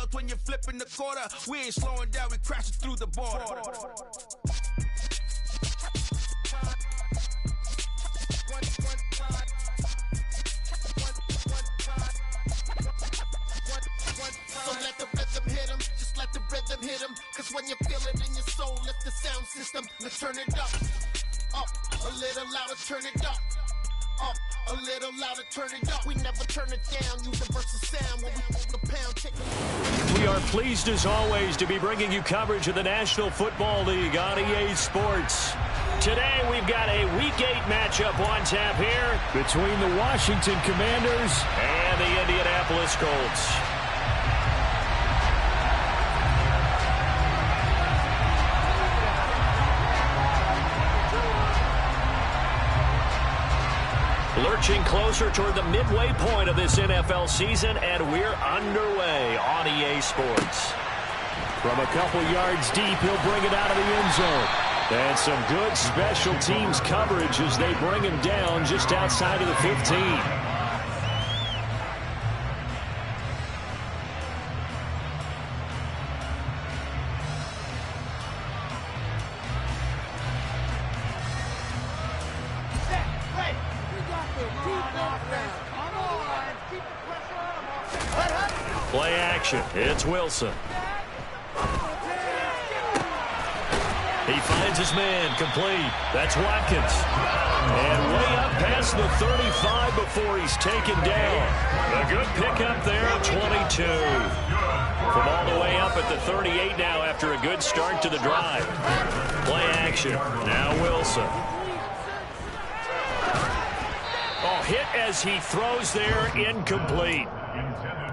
zones when you're flipping the quarter. We ain't slowing down, we crashing through the border. So let the rhythm hit 'em, just let the rhythm hit 'em. Cause when you feel it in your soul, lift the sound system. Let's turn it up a little louder, turn it up a little louder, turn it up. We never turn it down, universal sound when we move the pound. We are pleased as always to be bringing you coverage of the National Football League on EA Sports. Today we've got a Week 8 matchup on tap here between the Washington Commanders and the Indianapolis Colts. Lurching closer toward the midway point of this NFL season, and we're underway on EA Sports. From a couple yards deep, he'll bring it out of the end zone. And some good special teams coverage as they bring him down just outside of the 15. Play action. It's Wilson. He finds his man complete. That's Watkins. And way up past the 35 before he's taken down. A good pickup there at 22. From all the way up at the 38 now after a good start to the drive. Play action. Now Wilson. Oh, hit as he throws there, incomplete.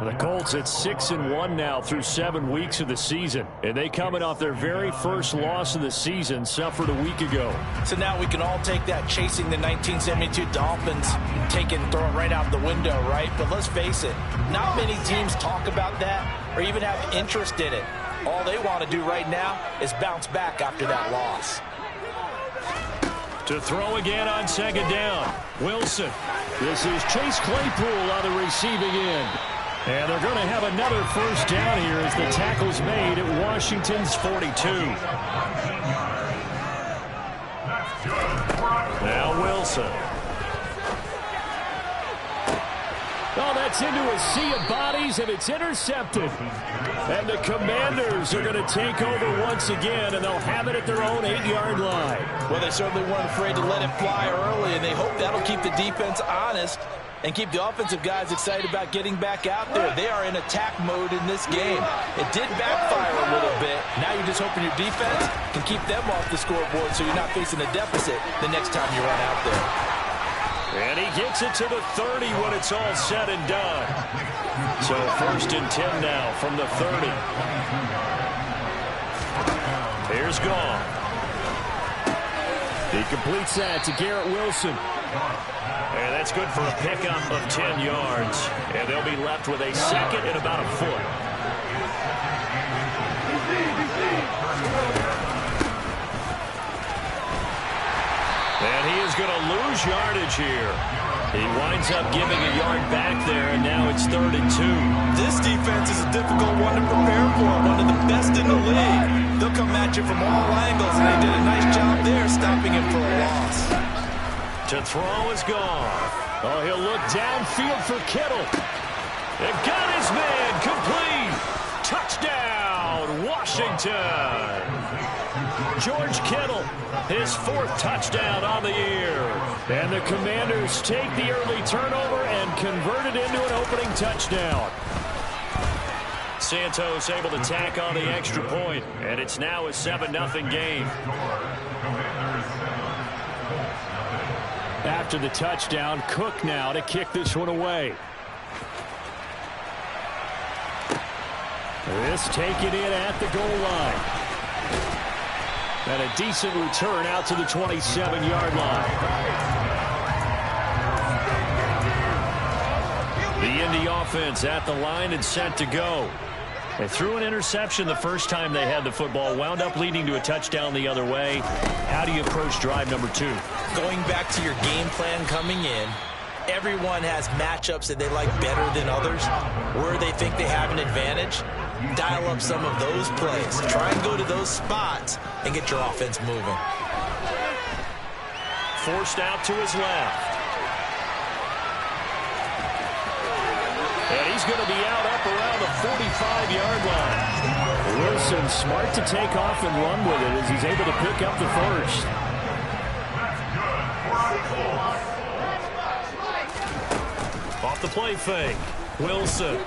The Colts at 6-1 now through 7 weeks of the season. And they coming off their very first loss of the season, suffered a week ago. So now we can all take that chasing the 1972 Dolphins, take it and throw it right out the window, right? But let's face it, not many teams talk about that or even have interest in it. All they want to do right now is bounce back after that loss. To throw again on second down. Wilson. This is Chase Claypool on the receiving end. And they're going to have another first down here as the tackle's made at Washington's 42. Now Wilson. Oh, that's into a sea of bodies, and it's intercepted. And the Commanders are going to take over once again, and they'll have it at their own 8-yard line. Well, they certainly weren't afraid to let it fly early, and they hope that'll keep the defense honest and keep the offensive guys excited about getting back out there. They are in attack mode in this game. It did backfire a little bit. Now you're just hoping your defense can keep them off the scoreboard so you're not facing a deficit the next time you run out there. And he gets it to the 30 when it's all said and done. So 1st and 10 now from the 30. Here's Gone. He completes that to Garrett Wilson. And that's good for a pickup of 10 yards. And they'll be left with a second and about a foot. And he is going to lose yardage here. He winds up giving a yard back there, and now it's 3rd and 2. This defense is a difficult one to prepare for, one of the best in the league. They'll come at you from all angles, and they did a nice job there stopping him for a loss. To throw is Gone. Oh, he'll look downfield for Kittle. They got his man complete. Touchdown, Washington. George Kittle, his 4th touchdown on the year. And the Commanders take the early turnover and convert it into an opening touchdown. Santos able to tack on the extra point, and it's now a 7-0 game. After the touchdown, Cook now to kick this one away. This taken in at the goal line. And a decent return out to the 27-yard line. The Indy offense at the line and set to go. They threw an interception the first time they had the football, wound up leading to a touchdown the other way. How do you approach drive number 2? Going back to your game plan coming in, everyone has matchups that they like better than others, where they think they have an advantage. Dial up some of those plays. Try and go to those spots and get your offense moving. Forced out to his left. And he's going to be out up around the 45-yard line. Wilson smart to take off and run with it as he's able to pick up the first. Off the play fake. Wilson.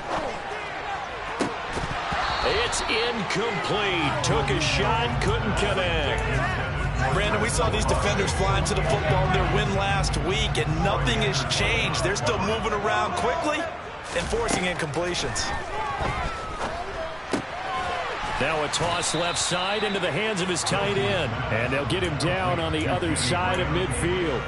It's incomplete. Took a shot, couldn't connect. Brandon, we saw these defenders fly into the football in their win last week, and nothing has changed. They're still moving around quickly and forcing incompletions. Now a toss left side into the hands of his tight end. And they'll get him down on the other side of midfield.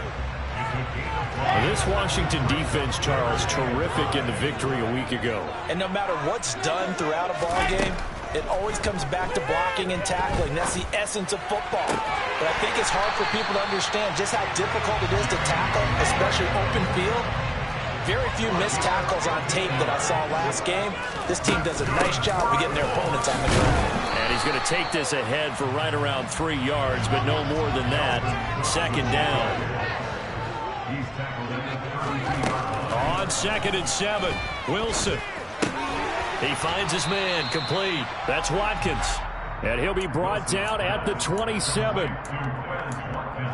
This Washington defense, Charles, terrific in the victory a week ago. And no matter what's done throughout a ball game, it always comes back to blocking and tackling. That's the essence of football. But I think it's hard for people to understand just how difficult it is to tackle, especially open field. Very few missed tackles on tape that I saw last game. This team does a nice job of getting their opponents on the ground. And he's going to take this ahead for right around 3 yards, but no more than that. Second down. On 2nd and 7, Wilson. He finds his man, complete. That's Watkins. And he'll be brought down at the 27.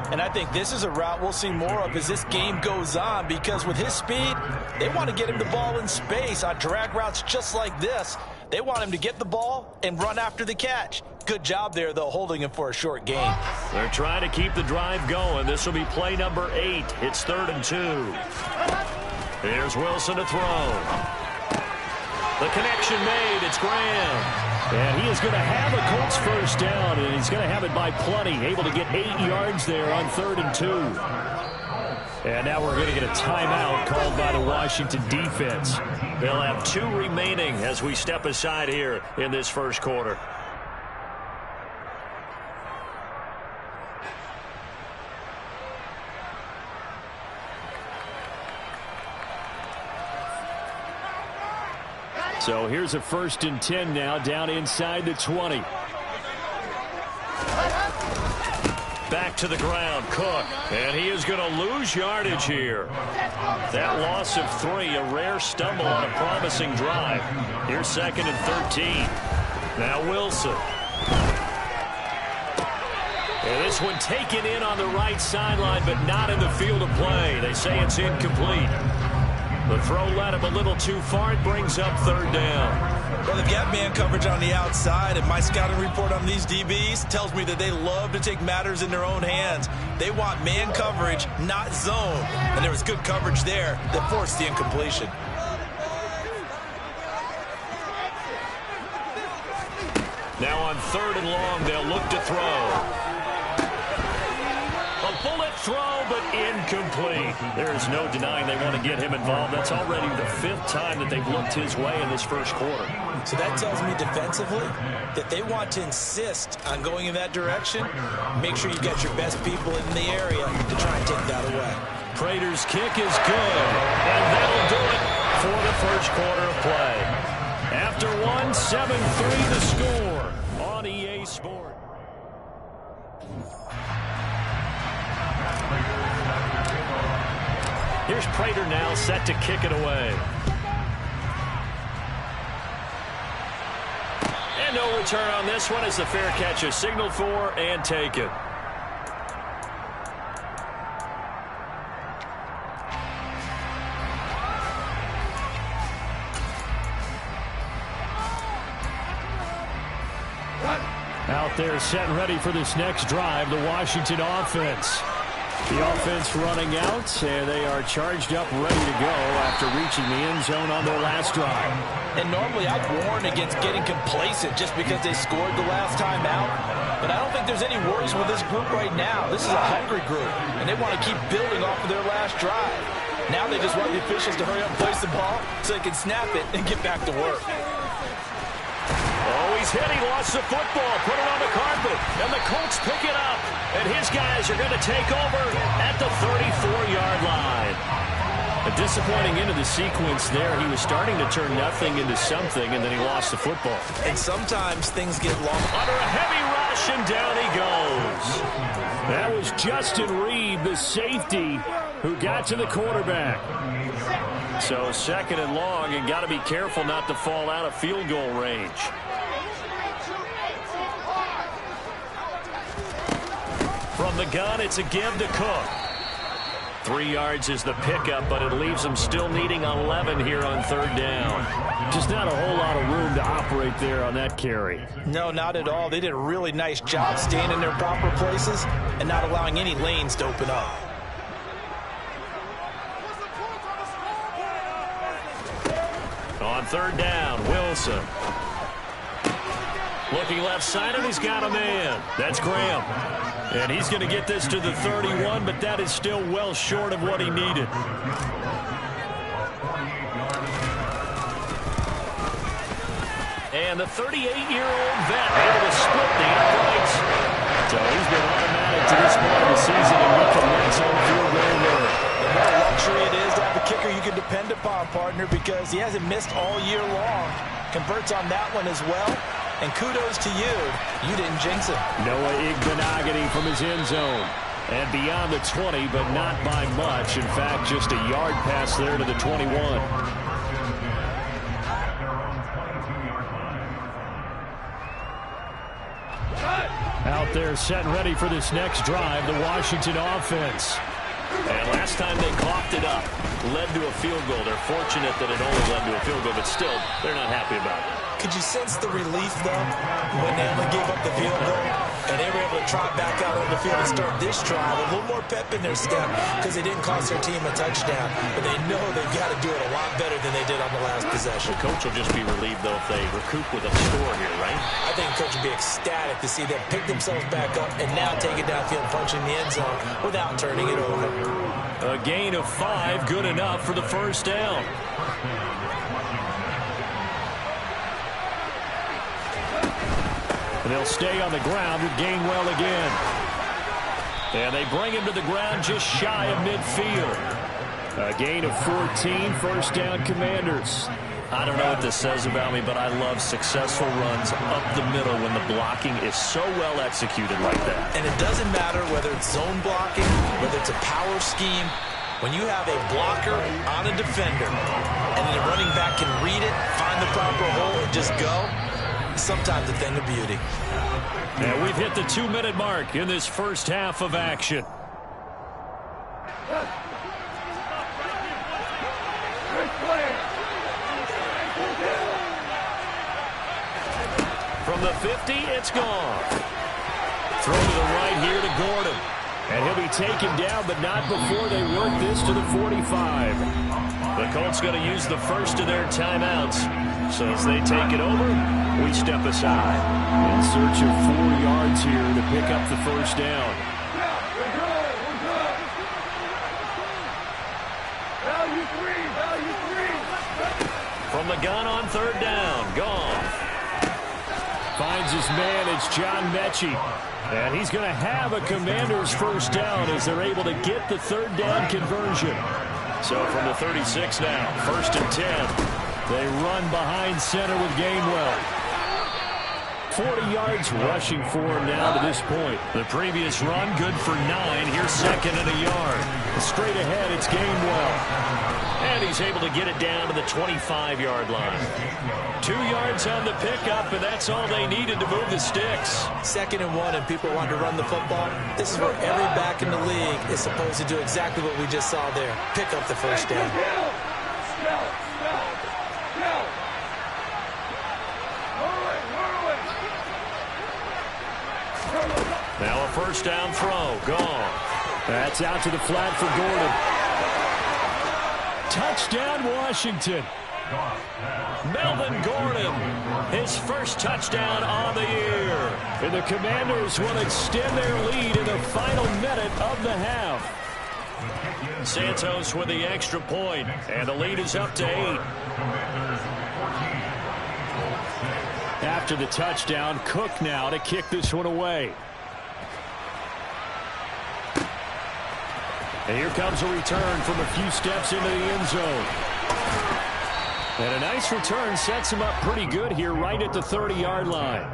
And I think this is a route we'll see more of as this game goes on, because with his speed, they want to get him the ball in space on drag routes just like this. They want him to get the ball and run after the catch. Good job there, though, holding him for a short gain. They're trying to keep the drive going. This will be play number 8. It's 3rd and 2. Here's Wilson to throw. The connection made. It's Graham. And he is going to have a Colts first down, and he's going to have it by plenty. Able to get 8 yards there on 3rd and 2. And now we're going to get a timeout called by the Washington defense. They'll have 2 remaining as we step aside here in this first quarter. So here's a 1st and 10 now, down inside the 20. Back to the ground, Cook. And he is going to lose yardage here. That loss of 3, a rare stumble on a promising drive. Here's 2nd and 13. Now Wilson. And this one taken in on the right sideline, but not in the field of play. They say it's incomplete. The throw led him a little too far. It brings up 3rd down. Well, they've got man coverage on the outside, and my scouting report on these DBs tells me that they love to take matters in their own hands. They want man coverage, not zone. And there was good coverage there that forced the incompletion. Now on 3rd and long, they'll look to throw. A bullet throw, but incomplete. There is no denying they want to get him involved. That's already the 5th time that they've looked his way in this first quarter. So that tells me defensively that they want to insist on going in that direction. Make sure you've got your best people in the area to try and take that away. Prater's kick is good, and that'll do it for the first quarter of play. After 1, 7-3 the score on EA Sports. Here's Prater now set to kick it away. And no return on this one as the fair catch is signaled for and taken. Out there set and ready for this next drive, the Washington offense. The offense running out, and they are charged up, ready to go after reaching the end zone on their last drive. And normally I'd warn against getting complacent just because they scored the last time out. But I don't think there's any worries with this group right now. This is a hungry group, and they want to keep building off of their last drive. Now they just want the officials to hurry up and place the ball so they can snap it and get back to work. Oh, he's hit. He lost the football. Put it on the carpet. And the Colts pick it up. And his guys are going to take over at the 34-yard line. A disappointing end of the sequence there. He was starting to turn nothing into something, and then he lost the football. And sometimes things get long. Under a heavy rush, and down he goes. That was Justin Reed, the safety, who got to the quarterback. So 2nd and long, and got to be careful not to fall out of field goal range. From the gun, it's a give to Cook. 3 yards is the pickup, but it leaves them still needing 11 here on 3rd down. Just not a whole lot of room to operate there on that carry. No, not at all. They did a really nice job staying in their proper places and not allowing any lanes to open up. On 3rd down, Wilson. Looking left side, and he's got a man. That's Graham. And he's going to get this to the 31, but that is still well short of what he needed. And the 38-year-old vet able to split the uprights. So he's been automatic to this point of the season, and we can red zone field goal there. The more luxury it is to have a kicker you can depend upon, partner, because he hasn't missed all year long. Converts on that one as well. And kudos to you. You didn't jinx him. Noah Igbenogany from his end zone. And beyond the 20, but not by much. In fact, just a yard pass there to the 21. Out there set and ready for this next drive, the Washington offense. And last time they coughed it up, led to a field goal. They're fortunate that it only led to a field goal, but still, they're not happy about it. Could you sense the relief, though, when they only gave up the field goal and they were able to trot back out on the field and start this drive? A little more pep in their step because they didn't cost their team a touchdown, but they know they've got to do it a lot better than they did on the last possession. The coach will just be relieved, though, if they recoup with a score here, right? I think the coach will be ecstatic to see them pick themselves back up and now take it downfield and punch in the end zone without turning it over. A gain of 5, good enough for the 1st down. And they'll stay on the ground with Gainwell again. And they bring him to the ground just shy of midfield. A gain of 14, 1st down Commanders. I don't know what this says about me, but I love successful runs up the middle when the blocking is so well executed like that. And it doesn't matter whether it's zone blocking, whether it's a power scheme. When you have a blocker on a defender and the running back can read it, find the proper hole, and just go, sometimes a thing of beauty. And we've hit the 2-minute mark in this first half of action. From the 50, it's gone. Throw to the right here to Gordon. And he'll be taken down, but not before they work this to the 45. The Colts going to use the first of their timeouts. So as they take it over, we step aside. In search of 4 yards here to pick up the 1st down. From the gun on 3rd down, Goff finds his man, it's John Mechie. And he's going to have a Commander's 1st down as they're able to get the 3rd down conversion. So from the 36 now, 1st and 10. They run behind center with Gainwell. 40 yards rushing for him now to this point. The previous run, good for 9. Here's 2nd and a yard. Straight ahead, it's Gainwell. And he's able to get it down to the 25-yard line. 2 yards on the pickup, and that's all they needed to move the sticks. 2nd and 1, and people want to run the football. This is where every back in the league is supposed to do exactly what we just saw there. Pick up the 1st down. Now a 1st down throw. Gone. That's out to the flat for Gordon. Touchdown, Washington. Melvin Gordon, his 1st touchdown on the year. And the Commanders will extend their lead in the final minute of the half. Santos with the extra point, and the lead is up to 8. After the touchdown, Cook now to kick this one away. And here comes a return from a few steps into the end zone. And a nice return sets him up pretty good here right at the 30-yard line.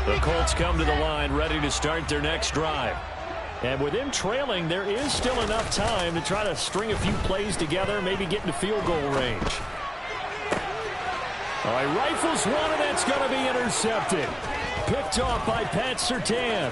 The Colts come to the line ready to start their next drive. And with him trailing, there is still enough time to try to string a few plays together, maybe get into field goal range. All right, rifles one, and that's going to be intercepted. Picked off by Pat Surtain.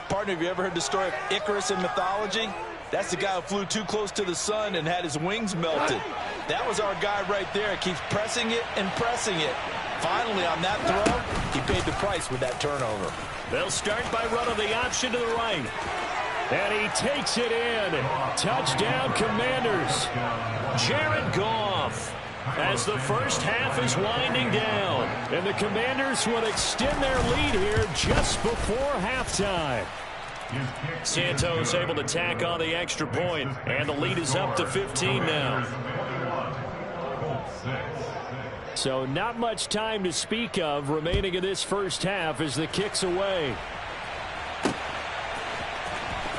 Partner, have you ever heard the story of Icarus in mythology? That's the guy who flew too close to the sun and had his wings melted. That was our guy right there. Keeps pressing it and pressing it. Finally, on that throw, he paid the price with that turnover. They'll start by running the option to the right. And he takes it in. Touchdown, Commanders. Jared Goff, as the first half is winding down. And the Commanders will extend their lead here just before halftime. Santos able to tack on the extra point, and the lead is up to 15 now. So not much time to speak of remaining in this first half as the kick's away.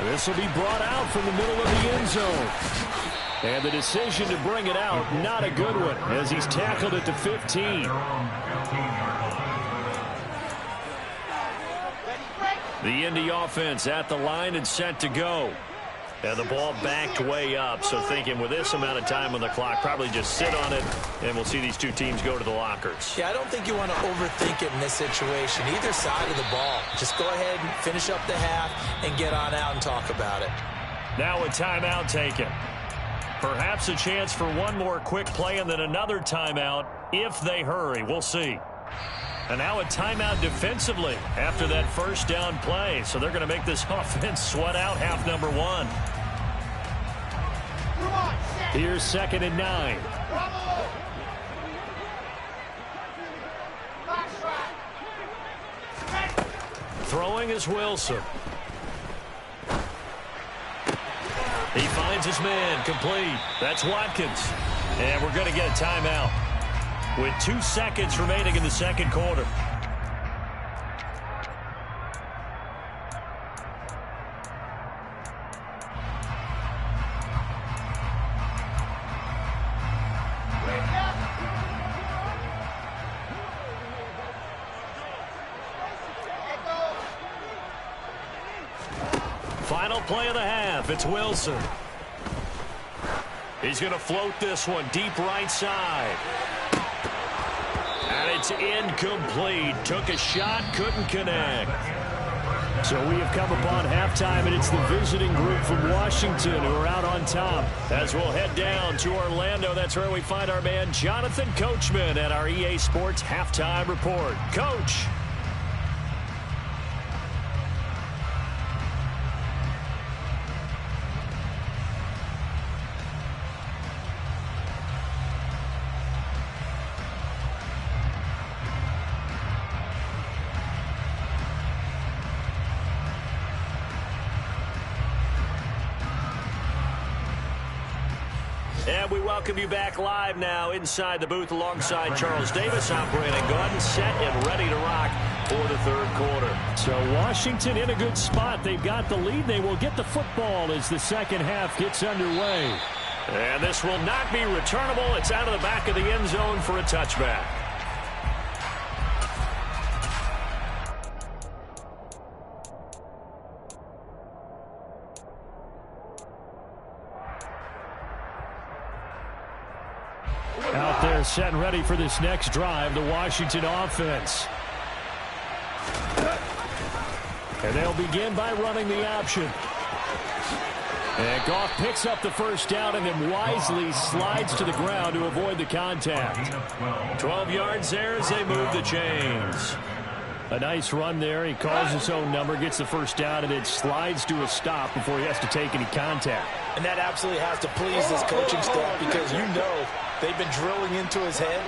This will be brought out from the middle of the end zone. And the decision to bring it out, not a good one, as he's tackled at the 15. The Indy offense at the line and set to go. And the ball backed way up, so thinking with this amount of time on the clock, probably just sit on it, and we'll see these two teams go to the lockers. Yeah, I don't think you want to overthink it in this situation. Either side of the ball. Just go ahead and finish up the half and get on out and talk about it. Now a timeout taken. Perhaps a chance for one more quick play and then another timeout if they hurry. We'll see. And now a timeout defensively after that first down play. So they're going to make this offense sweat out half number one. Here's 2nd and 9. Throwing is Wilson. He finds his man, complete. That's Watkins. And we're going to get a timeout with 2 seconds remaining in the second quarter. Final play of the half. It's Wilson. He's going to float this one deep right side. And it's incomplete. Took a shot, couldn't connect. So we have come upon halftime, and it's the visiting group from Washington who are out on top. As we'll head down to Orlando, that's where we find our man Jonathan Coachman at our EA Sports Halftime Report. Coach. And we welcome you back live now inside the booth alongside Charles Davis. I'm Brandon Gordon, set and ready to rock for the third quarter. So Washington in a good spot. They've got the lead. They will get the football as the second half gets underway. And this will not be returnable. It's out of the back of the end zone for a touchback. Out there set and ready for this next drive, the Washington offense. And they'll begin by running the option. And Goff picks up the first down and then wisely slides to the ground to avoid the contact. 12 yards there as they move the chains. A nice run there. He calls his own number, gets the first down, and then slides to a stop before he has to take any contact. And that absolutely has to please this coaching staff because you know they've been drilling into his head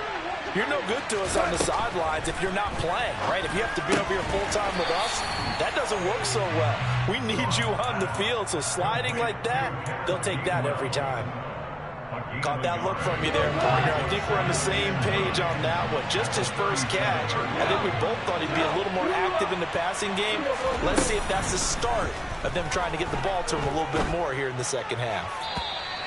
you're no good to us on the sidelines if you're not playing, right? If you have to be over here full-time with us, that doesn't work so well. We need you on the field, so sliding like that, they'll take that every time. Caught that look from you there, partner. I think we're on the same page on that one. Just his first catch. I think we both thought he'd be a little more active in the passing game. Let's see if that's the start of them trying to get the ball to him a little bit more here in the second half.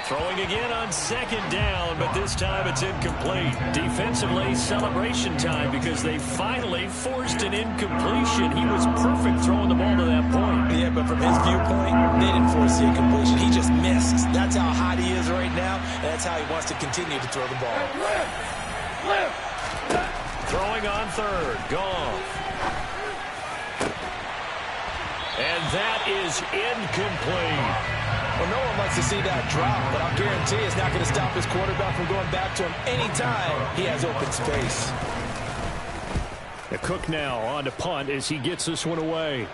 Throwing again on second down, but this time it's incomplete. Defensively, celebration time because they finally forced an incompletion. He was perfect throwing the ball to that point. Yeah, but from his viewpoint, they didn't force the incompletion. He just missed. That's how hot he is right now, and that's how he wants to continue to throw the ball. Throwing on third. Goff. And that is incomplete. Well, no one likes to see that drop, but I'll guarantee it's not going to stop his quarterback from going back to him anytime he has open space. The Cook now on to punt as he gets this one away.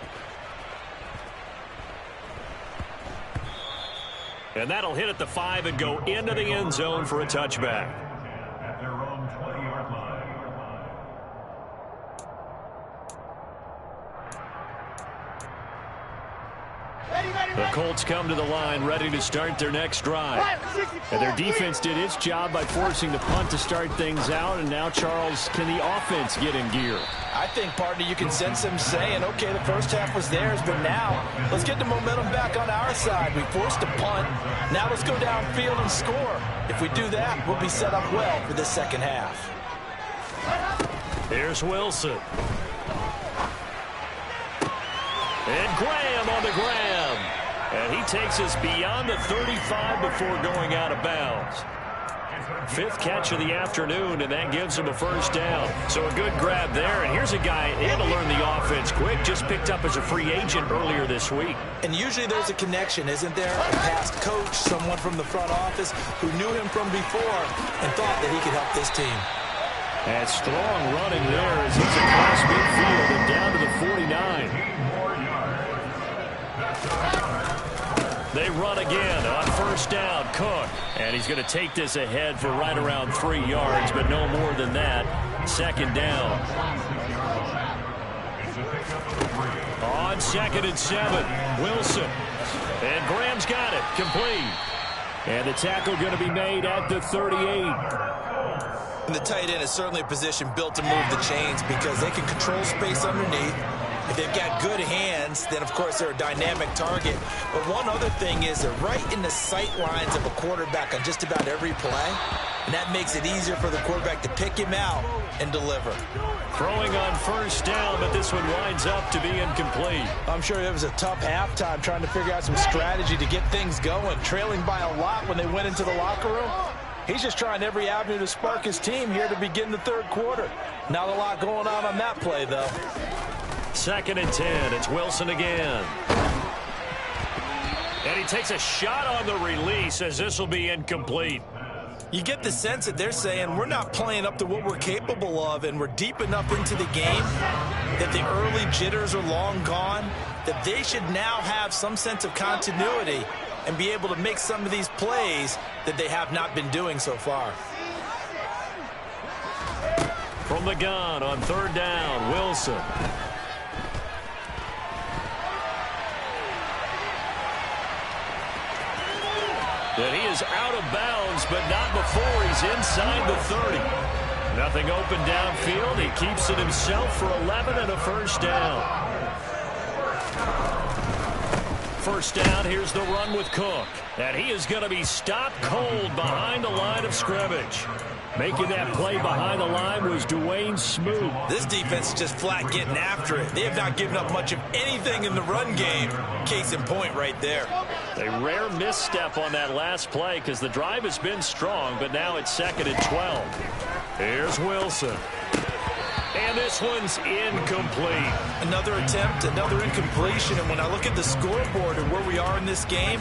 And that'll hit at the 5 and go into the end zone for a touchback. At their own 20-yard line. The Colts come to the line ready to start their next drive. And their defense did its job by forcing the punt to start things out. And now, Charles, can the offense get in gear? I think, partner, you can sense him saying, okay, the first half was theirs, but now let's get the momentum back on our side. We forced a punt. Now let's go downfield and score. If we do that, we'll be set up well for the second half. Here's Wilson. And Graham on the grab. And he takes us beyond the 35 before going out of bounds. Fifth catch of the afternoon, and that gives him a first down. So a good grab there. And here's a guy, he had to learn the offense quick, just picked up as a free agent earlier this week. And usually there's a connection, isn't there? A past coach, someone from the front office who knew him from before and thought that he could help this team. And strong running there as he's across midfield and down to the 49. They run again on first down. Cook. And he's going to take this ahead for right around 3 yards, but no more than that. Second down. On 2nd and 7. Wilson. And Graham's got it. Complete. And the tackle going to be made at the 38. And the tight end is certainly a position built to move the chains because they can control space underneath. If they've got good hands, then, of course, they're a dynamic target. But one other thing is they're right in the sight lines of a quarterback on just about every play. And that makes it easier for the quarterback to pick him out and deliver. Throwing on first down, but this one winds up to be incomplete. I'm sure it was a tough halftime trying to figure out some strategy to get things going. Trailing by a lot when they went into the locker room. He's just trying every avenue to spark his team here to begin the third quarter. Not a lot going on that play, though. 2nd and 10. It's Wilson again. And he takes a shot on the release as this will be incomplete. You get the sense that they're saying we're not playing up to what we're capable of, and we're deep enough into the game that the early jitters are long gone, that they should now have some sense of continuity and be able to make some of these plays that they have not been doing so far. From the gun on third down, Wilson. That he is out of bounds, but not before he's inside the 30. Nothing open downfield. He keeps it himself for 11 and a first down. First down, here's the run with Cook. And he is going to be stopped cold behind the line of scrimmage. Making that play behind the line was Dwayne Smoot. This defense is just flat getting after it. They have not given up much of anything in the run game. Case in point right there. A rare misstep on that last play because the drive has been strong, but now it's 2nd and 12. Here's Wilson. And this one's incomplete. Another attempt, another incompletion. And when I look at the scoreboard and where we are in this game,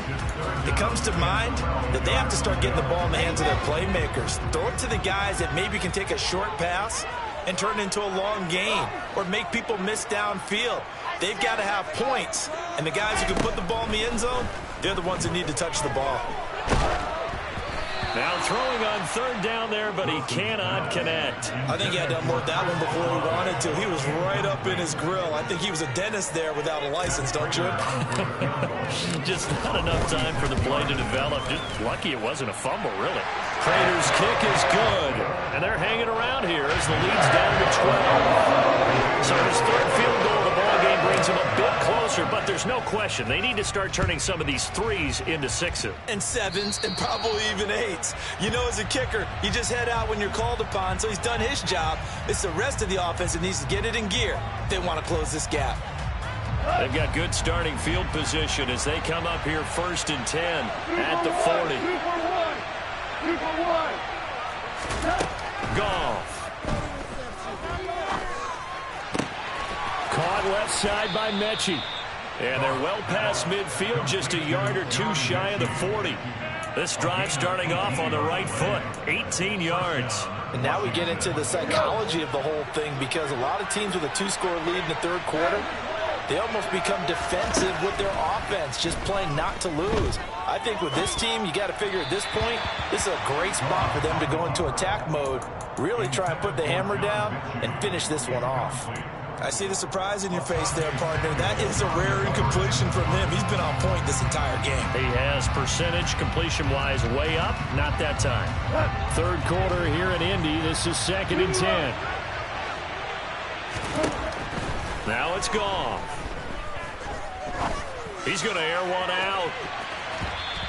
it comes to mind that they have to start getting the ball in the hands of their playmakers. Throw it to the guys that maybe can take a short pass and turn it into a long gain or make people miss downfield. They've got to have points. And the guys who can put the ball in the end zone, they're the ones that need to touch the ball. Now throwing on third down there, but he cannot connect. I think he had to unload that one before he wanted to. He was right up in his grill. I think he was a dentist there without a license, don't you? Just not enough time for the play to develop. Just lucky it wasn't a fumble, really. Prater's kick is good, and they're hanging around here as the lead's down to 12. So his third field goal of the ball game brings him a bit closer, but there's no question they need to start turning some of these threes into sixes. And sevens, and probably even eights. You know, as a kicker, you just head out when you're called upon, so he's done his job. It's the rest of the offense that needs to get it in gear if they want to close this gap. They've got good starting field position as they come up here 1st and 10 at the 40. Goff. Caught left side by Mechie. And they're well past midfield, just a yard or two shy of the 40. This drive starting off on the right foot, 18 yards. And now we get into the psychology of the whole thing, because a lot of teams with a 2-score lead in the third quarter, they almost become defensive with their offense, just playing not to lose. I think with this team, you got to figure at this point, this is a great spot for them to go into attack mode, really try and put the hammer down and finish this one off. I see the surprise in your face there, partner. That is a rare incompletion from him. He's been on point this entire game. He has percentage completion-wise way up, not that time. Third quarter here in Indy. This is 2nd and 10. Now it's gone. He's going to air one out.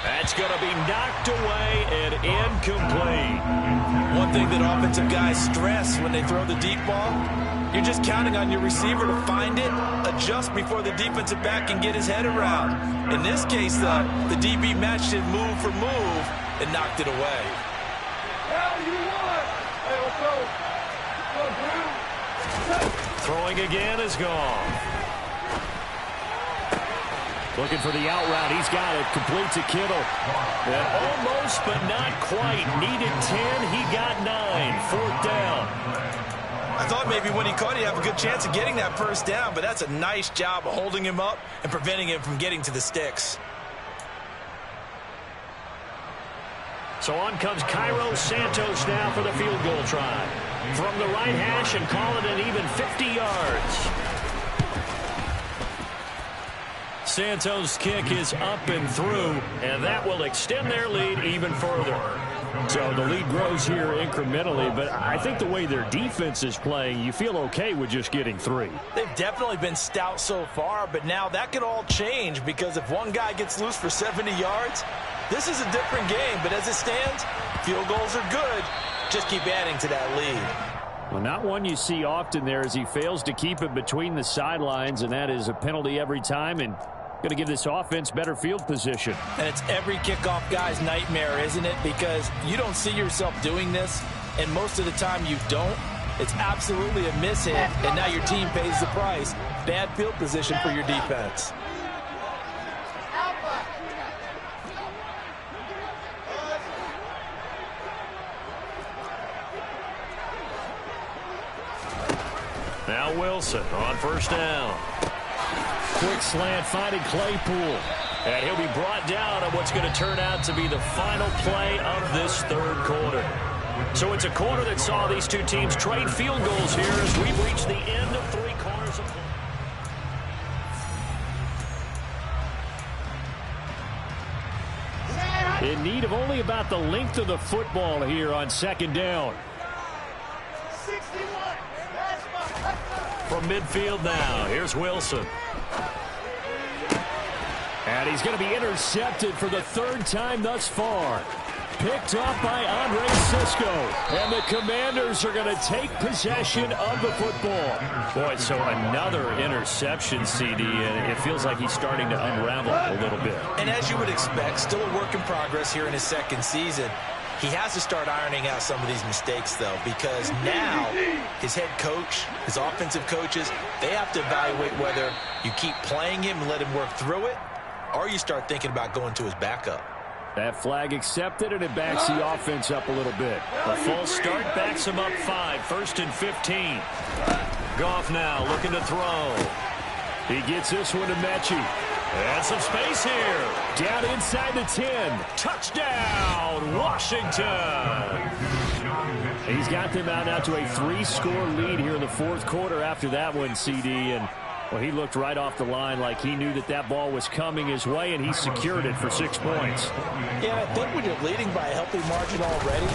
That's going to be knocked away and incomplete. One thing that offensive guys stress when they throw the deep ball, you're just counting on your receiver to find it, adjust before the defensive back can get his head around. In this case, though, the DB matched it move for move and knocked it away. Throwing again is gone. Looking for the out route. He's got it. Complete to Kittle. And almost, but not quite. Needed 10. He got 9. 4th down. I thought maybe when he caught it, he'd have a good chance of getting that first down, but that's a nice job of holding him up and preventing him from getting to the sticks. So on comes Cairo Santos now for the field goal try. From the right hash and call it an even 50 yards. Santos' kick is up and through, and that will extend their lead even further. So the lead grows here incrementally, but I think the way their defense is playing, you feel okay with just getting 3. They've definitely been stout so far, but now that could all change, because if one guy gets loose for 70 yards, this is a different game. But as it stands, field goals are good. Just keep adding to that lead. Well, not one you see often there as he fails to keep it between the sidelines, and that is a penalty every time, and going to give this offense better field position. And it's every kickoff guy's nightmare, isn't it? Because you don't see yourself doing this, and most of the time you don't. It's absolutely a mishit, and now your team pays the price. Bad field position for your defense. Now Wilson on 1st down. Quick slant finding Claypool. And he'll be brought down on what's going to turn out to be the final play of this third quarter. So it's a quarter that saw these two teams trade field goals here as we've reached the end of 3 quarters of play. In need of only about the length of the football here on 2nd down. From midfield now, here's Wilson. And he's going to be intercepted for the 3rd time thus far. Picked off by Andre Sisco. And the Commanders are going to take possession of the football. Boy, so another interception, CD, and it feels like he's starting to unravel a little bit. And as you would expect, still a work in progress here in his 2nd season. He has to start ironing out some of these mistakes, though, because now his head coach, his offensive coaches, they have to evaluate whether you keep playing him and let him work through it, or you start thinking about going to his backup. That flag accepted, and it backs the offense up a little bit. A false start backs him up 5, 1st and 15. Goff now looking to throw. He gets this one to Mechie. And some space here. Down inside the 10. Touchdown, Washington. He's got them out now to a 3-score lead here in the fourth quarter after that one, CD. And, well, he looked right off the line like he knew that that ball was coming his way, and he secured it for 6 points. Yeah, I think when you're leading by a healthy margin already,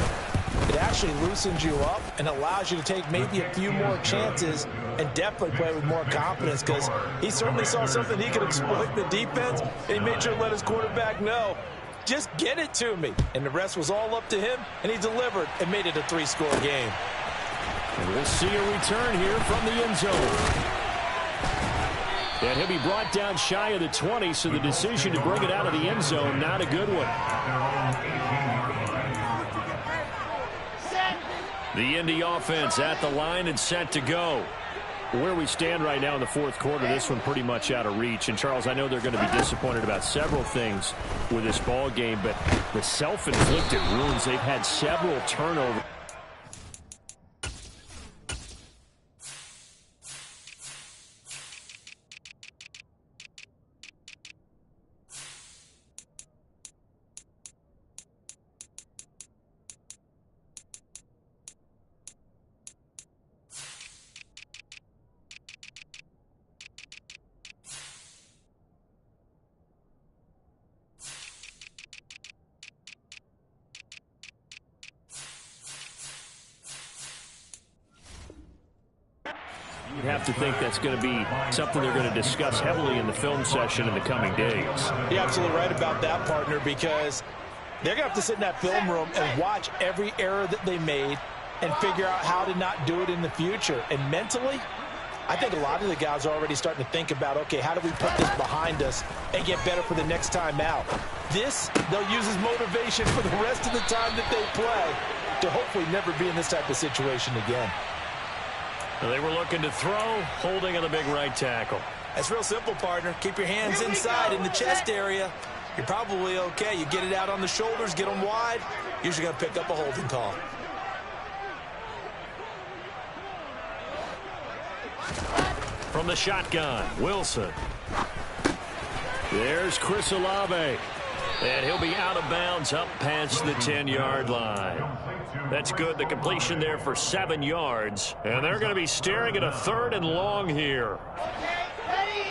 it actually loosens you up and allows you to take maybe a few more chances and definitely play with more confidence, because he certainly saw something he could exploit in the defense, and he made sure to let his quarterback know, just get it to me. And the rest was all up to him, and he delivered and made it a 3-score game. And we'll see a return here from the end zone. And he'll be brought down shy of the 20, so the decision to bring it out of the end zone, not a good one. The Indy offense at the line and set to go. Where we stand right now in the fourth quarter, this one pretty much out of reach. And, Charles, I know they're going to be disappointed about several things with this ball game, but the self-inflicted wounds, they've had several turnovers. You'd have to think that's going to be something they're going to discuss heavily in the film session in the coming days. You're absolutely right about that, partner, because they're going to have to sit in that film room and watch every error that they made and figure out how to not do it in the future. And mentally, I think a lot of the guys are already starting to think about, okay, how do we put this behind us and get better for the next time out? This, they'll use as motivation for the rest of the time that they play to hopefully never be in this type of situation again. They were looking to throw, holding on the big right tackle. That's real simple, partner. Keep your hands inside in the chest area. You're probably okay. You get it out on the shoulders, get them wide. Usually going to pick up a holding call. From the shotgun, Wilson. There's Chris Olave. And he'll be out of bounds up past the 10-yard line. That's good. The completion there for 7 yards. And they're going to be staring at a 3rd and long here.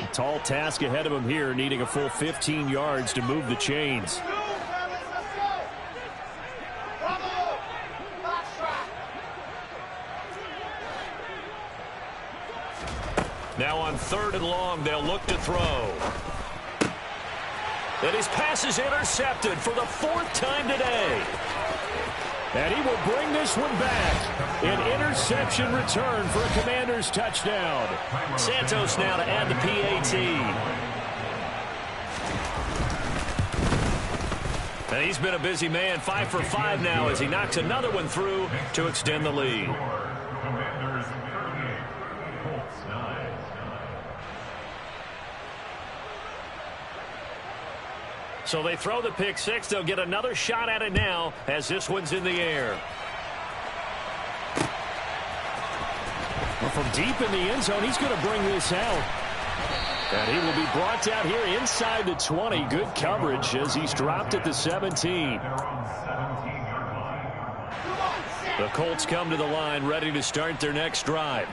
A tall task ahead of him here, needing a full 15 yards to move the chains. Now on 3rd and long, they'll look to throw. And his pass is intercepted for the 4th time today. And he will bring this one back. An interception return for a Commanders touchdown. Santos now to add the PAT. And he's been a busy man, 5 for 5 now as he knocks another one through to extend the lead. So they throw the pick six. They'll get another shot at it now as this one's in the air. Well, from deep in the end zone, he's going to bring this out. And he will be brought down here inside the 20. Good coverage as he's dropped at the 17. The Colts come to the line ready to start their next drive.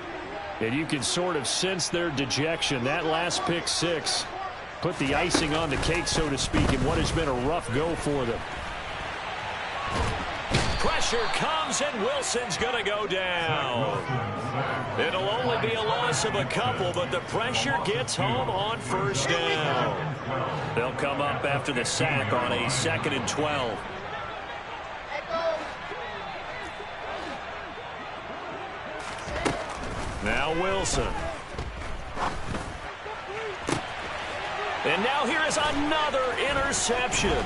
And you can sort of sense their dejection. That last pick six put the icing on the cake, so to speak, in what has been a rough go for them. Pressure comes, and Wilson's going to go down. It'll only be a loss of a couple, but the pressure gets home on first down. They'll come up after the sack on a 2nd and 12. Now Wilson. And now here is another interception.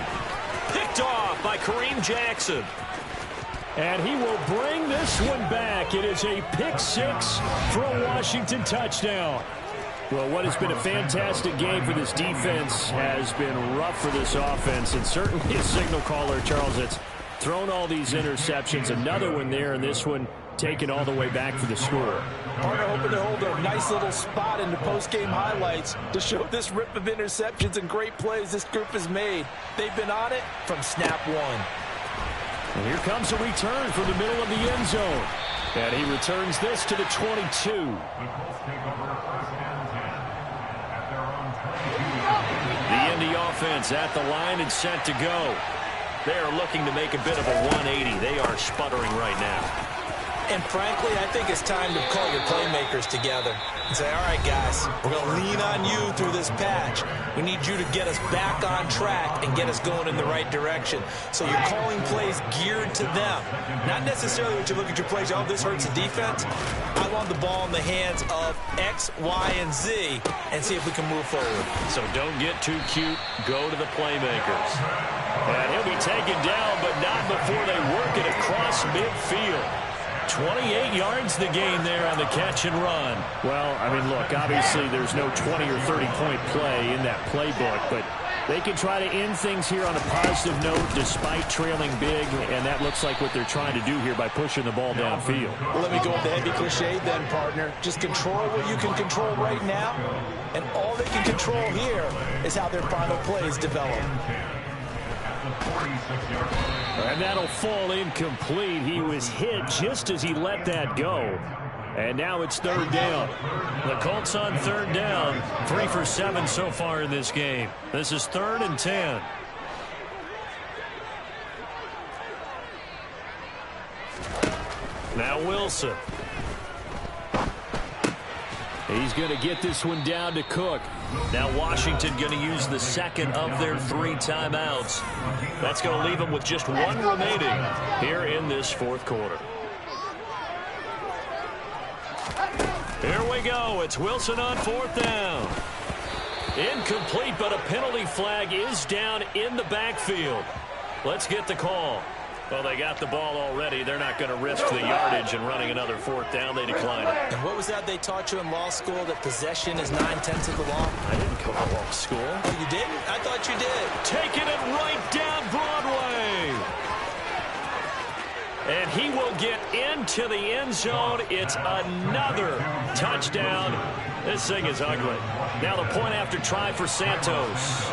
Picked off by Kareem Jackson. And he will bring this one back. It is a pick six for a Washington touchdown. Well, what has been a fantastic game for this defense has been rough for this offense, and certainly a signal caller, Charles, that's thrown all these interceptions. Another one there, and this one take it all the way back for the score. Partner hoping to hold a nice little spot in the post-game highlights to show this rip of interceptions and great plays this group has made. They've been on it from snap one. And here comes a return from the middle of the end zone. And he returns this to the 22. The Colts take over first and 10 at their own 22. The Indy offense at the line and set to go. They are looking to make a bit of a 180. They are sputtering right now. And frankly, I think it's time to call your playmakers together and say, all right, guys, we're going to lean on you through this patch. We need you to get us back on track and get us going in the right direction. So you're calling plays geared to them. Not necessarily what you look at your plays, oh, this hurts the defense. I want the ball in the hands of X, Y, and Z and see if we can move forward. So don't get too cute. Go to the playmakers. And he'll be taken down, but not before they work it across midfield. 28 yards the gain there on the catch and run. Well, I mean, look, obviously there's no 20 or 30-point play in that playbook, but they can try to end things here on a positive note despite trailing big, and that looks like what they're trying to do here by pushing the ball downfield. Well, let me go with the heavy cliche then, partner. Just control what you can control right now, and all they can control here is how their final plays develop. And that'll fall incomplete. He was hit just as he let that go. And now it's third down. The Colts on third down. 3 for 7 so far in this game. This is 3rd and 10. Now Wilson. He's going to get this one down to Cook. Now Washington going to use the second of their 3 timeouts. That's going to leave them with just 1 remaining here in this 4th quarter. Here we go. It's Wilson on 4th down. Incomplete, but a penalty flag is down in the backfield. Let's get the call. Well, they got the ball already. They're not going to risk the yardage and running another 4th down. They decline it. And what was that they taught you in law school, that possession is 9/10 of the law? I didn't go to law school. Oh, you didn't? I thought you did. Taking it right down Broadway. And he will get into the end zone. It's another touchdown. This thing is ugly. Now the point after try for Santos.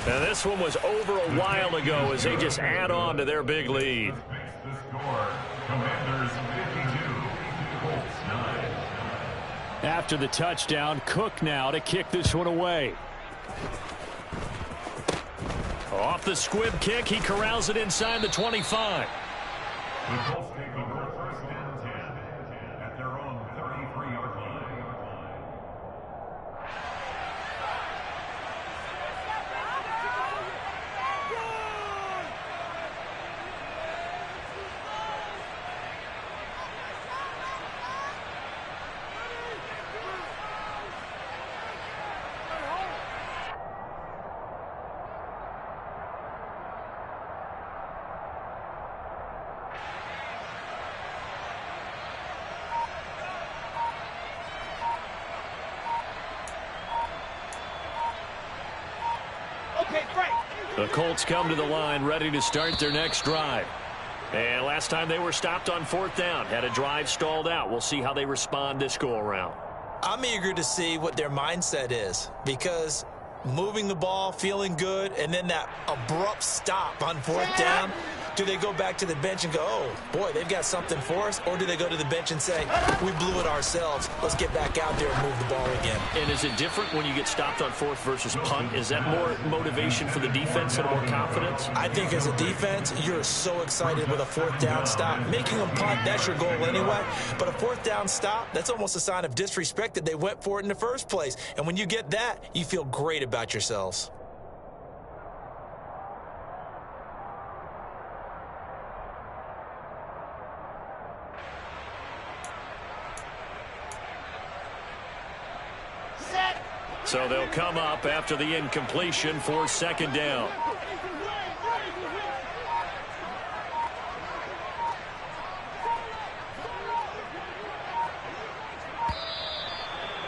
And this one was over a while ago as they just add on to their big lead. The score, Commanders 52, Colts 9. After the touchdown, Cook now to kick this one away. Off the squib kick, he corrals it inside the 25. The Colts take over first and 10 at their own 33-yard line. The Colts come to the line ready to start their next drive. And last time they were stopped on 4th down, had a drive stalled out. We'll see how they respond this go-around. I'm eager to see what their mindset is, because moving the ball, feeling good, and then that abrupt stop on 4th down, do they go back to the bench and go, oh, boy, they've got something for us? Or do they go to the bench and say, we blew it ourselves. Let's get back out there and move the ball again. And is it different when you get stopped on 4th versus punt? Is that more motivation for the defense and more confidence? I think as a defense, you're so excited with a 4th down stop. Making them punt, that's your goal anyway. But a 4th down stop, that's almost a sign of disrespect that they went for it in the first place. And when you get that, you feel great about yourselves. So they'll come up after the incompletion for 2nd down.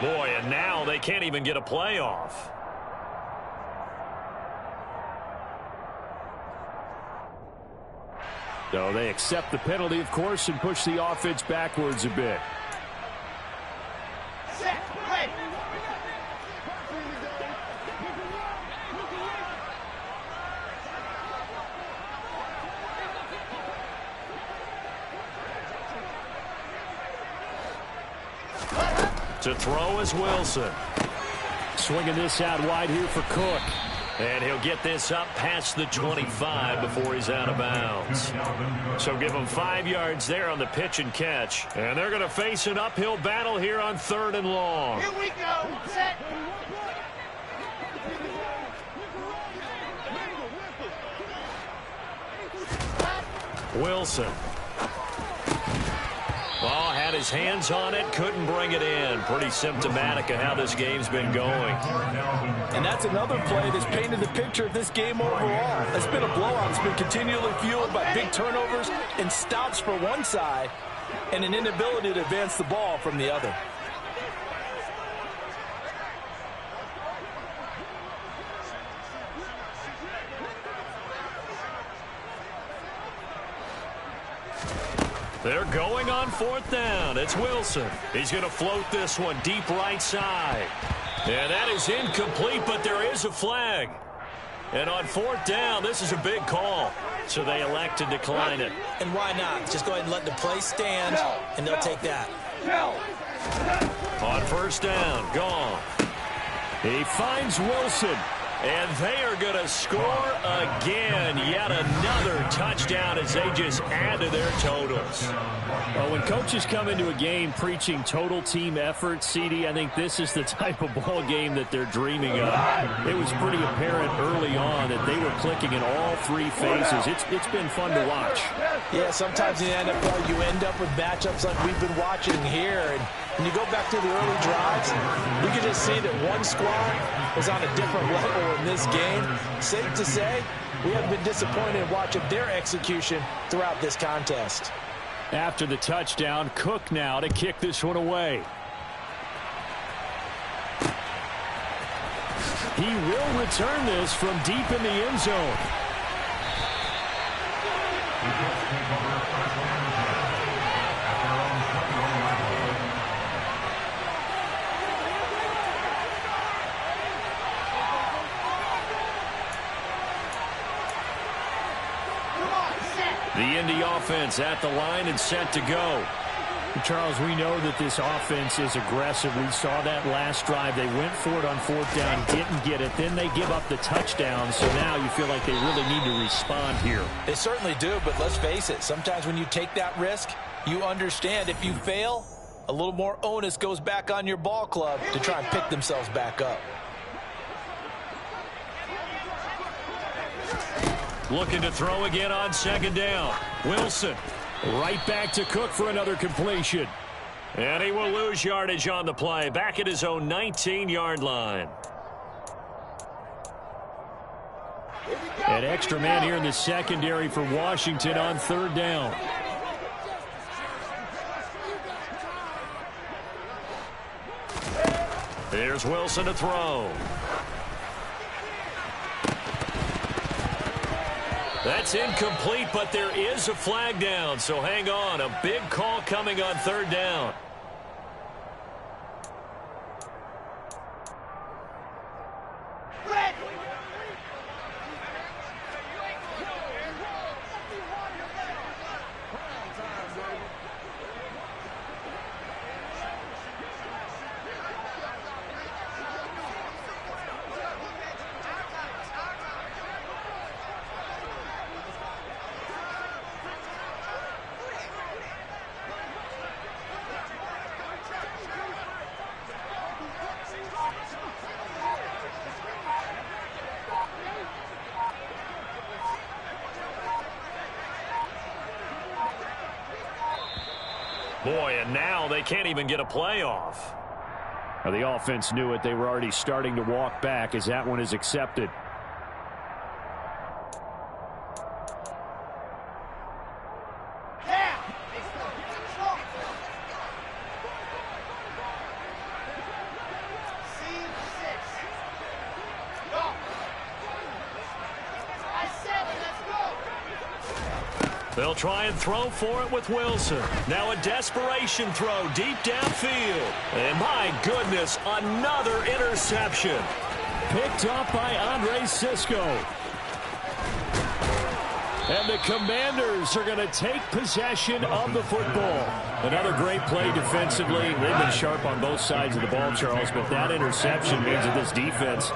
Boy, and now they can't even get a play off. So they accept the penalty, of course, and push the offense backwards a bit. Set, ready. To throw is Wilson. Swinging this out wide here for Cook. And he'll get this up past the 25 before he's out of bounds. So give him 5 yards there on the pitch and catch. And they're going to face an uphill battle here on 3rd and long. Here we go. Set. Wilson. Ball had his hands on it, couldn't bring it in. Pretty symptomatic of how this game's been going. And that's another play that's painted the picture of this game overall. It's been a blowout. It's been continually fueled by big turnovers and stops for one side and an inability to advance the ball from the other. They're going on 4th down. It's Wilson. He's going to float this one deep right side. And that is incomplete, but there is a flag. And on 4th down, this is a big call. So they elect to decline it. And why not? Just go ahead and let the play stand, and they'll take that. On 1st down, gone. He finds Wilson. And they are going to score again. Yet another touchdown as they just add to their totals. Well, when coaches come into a game preaching total team effort, CD, I think this is the type of ball game that they're dreaming of. It was pretty apparent early on that they were clicking in all 3 phases. It's been fun to watch. Yeah, sometimes in the NFL you end up with matchups like we've been watching here. And when you go back to the early drives, you can just see that one squad was on a different level in this game. Safe to say, we haven't been disappointed in watching their execution throughout this contest. After the touchdown, Cook now to kick this one away. He will return this from deep in the end zone. The Indy offense at the line and set to go. Charles, we know that this offense is aggressive. We saw that last drive. They went for it on 4th down, didn't get it. Then they give up the touchdown. So now you feel like they really need to respond here. They certainly do, but let's face it. Sometimes when you take that risk, you understand if you fail, a little more onus goes back on your ball club to try and pick themselves back up. Looking to throw again on 2nd down. Wilson. Right back to Cook for another completion. And he will lose yardage on the play. Back at his own 19-yard line. An extra man here in the secondary for Washington on 3rd down. Here's Wilson to throw. That's incomplete, but there is a flag down, so hang on. A big call coming on 3rd down. Boy, and now they can't even get a playoff. Well, the offense knew it. They were already starting to walk back as that one is accepted. They'll try and throw for it with Wilson. Now a desperation throw deep downfield. And my goodness, another interception. Picked up by Andre Cisco. And the Commanders are going to take possession of the football. Another great play defensively. They've been sharp on both sides of the ball, Charles, but that interception means that this defense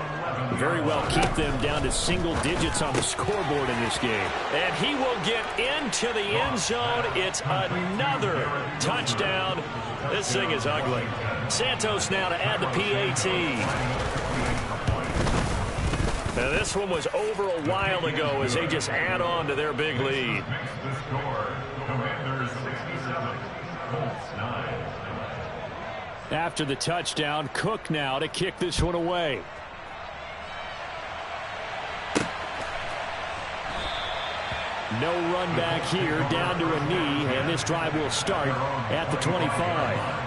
very well keep them down to single digits on the scoreboard in this game. And he will get into the end zone. It's another touchdown. This thing is ugly. Santos now to add the PAT. Now this one was over a while ago as they just add on to their big lead. The score, Commanders 67, Colts 9. After the touchdown, Cook now to kick this one away. No run back here, down to a knee, and this drive will start at the 25.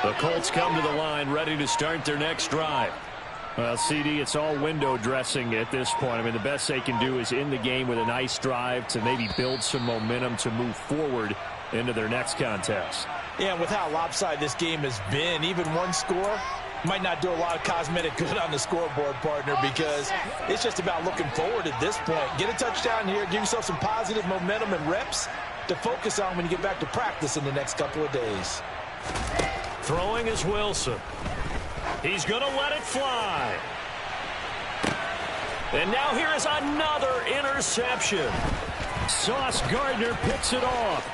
The Colts come to the line ready to start their next drive. Well, CD, it's all window dressing at this point. I mean, the best they can do is end the game with a nice drive to maybe build some momentum to move forward into their next contest. Yeah, and with how lopsided this game has been, even one score might not do a lot of cosmetic good on the scoreboard, partner, because it's just about looking forward at this point. Get a touchdown here, give yourself some positive momentum and reps to focus on when you get back to practice in the next couple of days. Throwing is Wilson. He's going to let it fly. And now here is another interception. Sauce Gardner picks it off.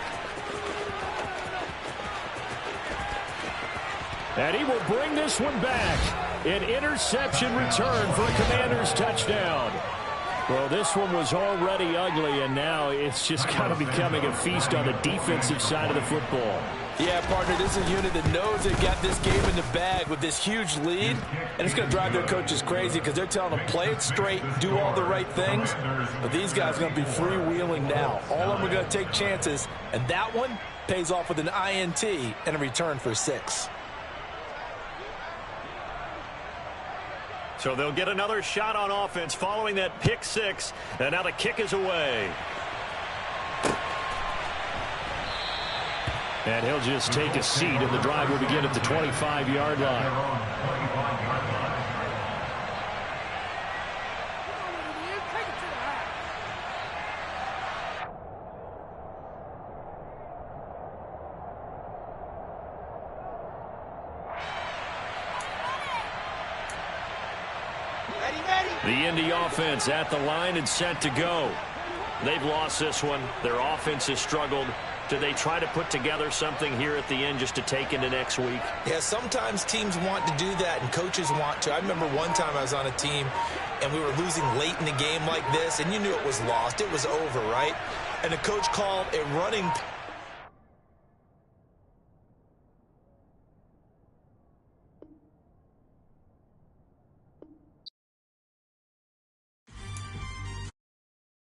And he will bring this one back. An interception return for a Commanders touchdown. Well, this one was already ugly, and now it's just kind of becoming a feast on the defensive side of the football. Yeah, partner, this is a unit that knows they got this game in the bag with this huge lead, and it's going to drive their coaches crazy because they're telling them play it straight, do all the right things, but these guys are going to be freewheeling now. All of them are going to take chances, and that one pays off with an INT and a return for 6. So they'll get another shot on offense following that pick 6, and now the kick is away. And he'll just take a seat, and the drive will begin at the 25-yard line. The Indy offense at the line and set to go. They've lost this one. Their offense has struggled. Do they try to put together something here at the end just to take into next week? Yeah, sometimes teams want to do that and coaches want to. I remember one time I was on a team and we were losing late in the game like this, and you knew it was lost. It was over, right? And the coach called a running